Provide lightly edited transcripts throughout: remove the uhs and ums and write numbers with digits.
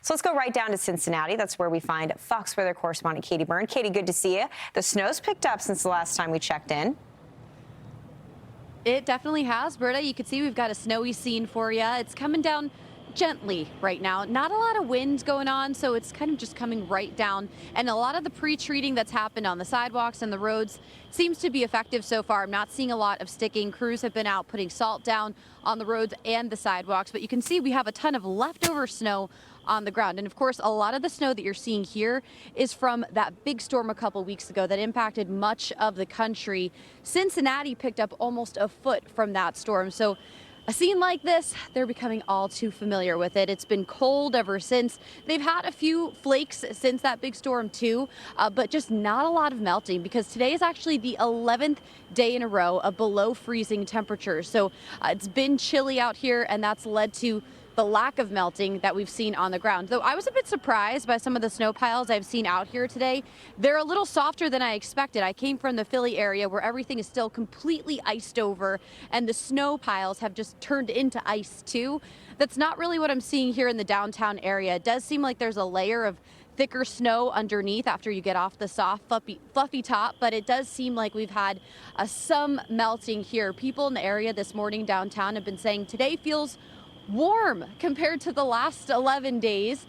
So let's go right down to Cincinnati. That's where we find Fox Weather Correspondent Katie Byrne. Katie, good to see you. The snow's picked up since the last time we checked in. It definitely has, Britta. You can see we've got a snowy scene for you. It's coming down gently right now. Not a lot of wind going on, so it's kind of just coming right down. And a lot of the pre-treating that's happened on the sidewalks and the roads seems to be effective so far. I'm not seeing a lot of sticking. Crews have been out putting salt down on the roads and the sidewalks, but you can see we have a ton of leftover snow on the ground. And of course, a lot of the snow that you're seeing here is from that big storm a couple weeks ago that impacted much of the country. Cincinnati picked up almost a foot from that storm. So a scene like this, they're becoming all too familiar with it. It's been cold ever since. They've had a few flakes since that big storm too, but just not a lot of melting, because today is actually the 11th day in a row of below freezing temperatures. So it's been chilly out here, and that's led to the lack of melting that we've seen on the ground. Though I was a bit surprised by some of the snow piles I've seen out here today. They're a little softer than I expected. I came from the Philly area where everything is still completely iced over, and the snow piles have just turned into ice too. That's not really what I'm seeing here in the downtown area. It does seem like there's a layer of thicker snow underneath after you get off the soft, fluffy top, but it does seem like we've had some melting here. People in the area this morning downtown have been saying today feels warm compared to the last 11 days.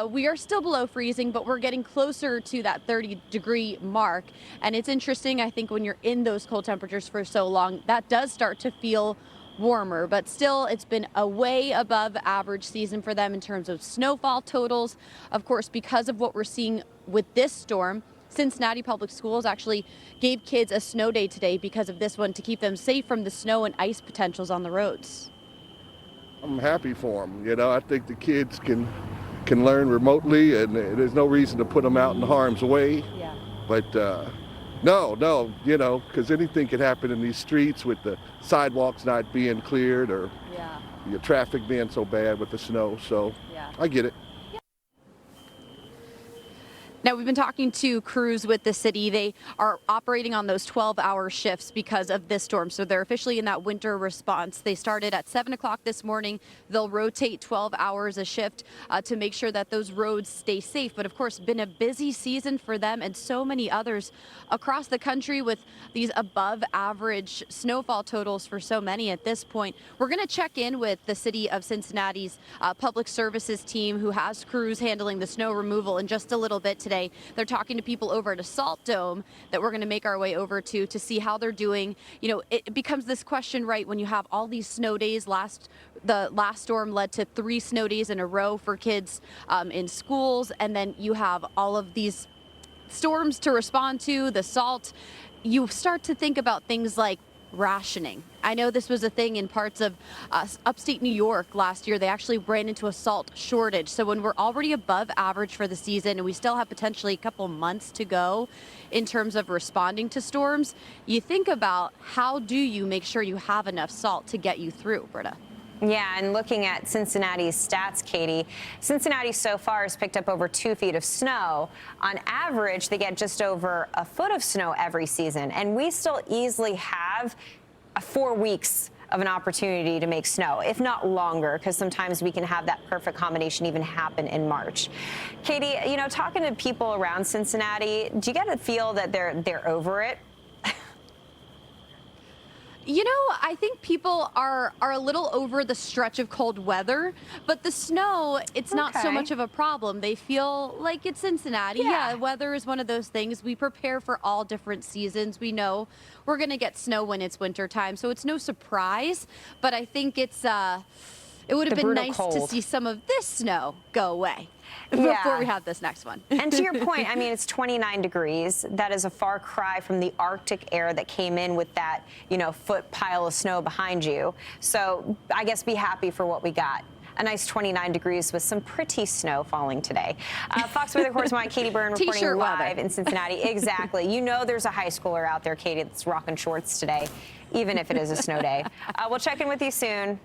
We are still below freezing, but we're getting closer to that 30-degree mark. And it's interesting, I think, when you're in those cold temperatures for so long, that does start to feel warmer, but still it's been a way above average season for them in terms of snowfall totals. Of course, because of what we're seeing with this storm, Cincinnati Public Schools actually gave kids a snow day today because of this one, to keep them safe from the snow and ice potentials on the roads. I'm happy for them. You know, I think the kids can learn remotely, and there's no reason to put them out in harm's way. Yeah. But no, you know, because anything can happen in these streets with the sidewalks not being cleared, or your traffic being so bad with the snow. So I get it. Now, we've been talking to crews with the city. They are operating on those 12-hour shifts because of this storm. So they're officially in that winter response. They started at 7 o'clock this morning. They'll rotate 12 hours a shift to make sure that those roads stay safe. But of course, been a busy season for them and so many others across the country with these above average snowfall totals for so many at this point. We're going to check in with the city of Cincinnati's public services team, who has crews handling the snow removal, in just a little bit today. They're talking to people over at a salt dome that we're going to make our way over to see how they're doing. You know, it becomes this question, right, when you have all these snow days. The last storm led to 3 snow days in a row for kids in schools, and then you have all of these storms to respond to, the salt. You start to think about things like rationing. I know this was a thing in parts of upstate New York last year. They actually ran into a salt shortage. So when we're already above average for the season, and we still have potentially a couple months to go in terms of responding to storms, you think about, how do you make sure you have enough salt to get you through, Britta? Yeah, and looking at Cincinnati's stats, Katie, Cincinnati so far has picked up over 2 feet of snow. On average, they get just over a foot of snow every season, and we still easily have 4 weeks of an opportunity to make snow, if not longer, because sometimes we can have that perfect combination even happen in March. Katie, you know, talking to people around Cincinnati, do you get a feel that they're over it? You know, I think people are a little over the stretch of cold weather, but the snow, it's not so much of a problem. They feel like it's Cincinnati. Yeah, weather is one of those things. We prepare for all different seasons. We know we're going to get snow when it's winter time, so it's no surprise. But I think it would have been nice to see some of this snow go away before we have this next one. And to your point, I mean, it's 29 degrees. That is a far cry from the Arctic air that came in with that, you know, foot pile of snow behind you. So I guess be happy for what we got. A nice 29 degrees with some pretty snow falling today. Fox Weather Correspondent Katie Byrne reporting live in Cincinnati. Exactly. You know there's a high schooler out there, Katie, that's rocking shorts today, even if it is a snow day. We'll check in with you soon.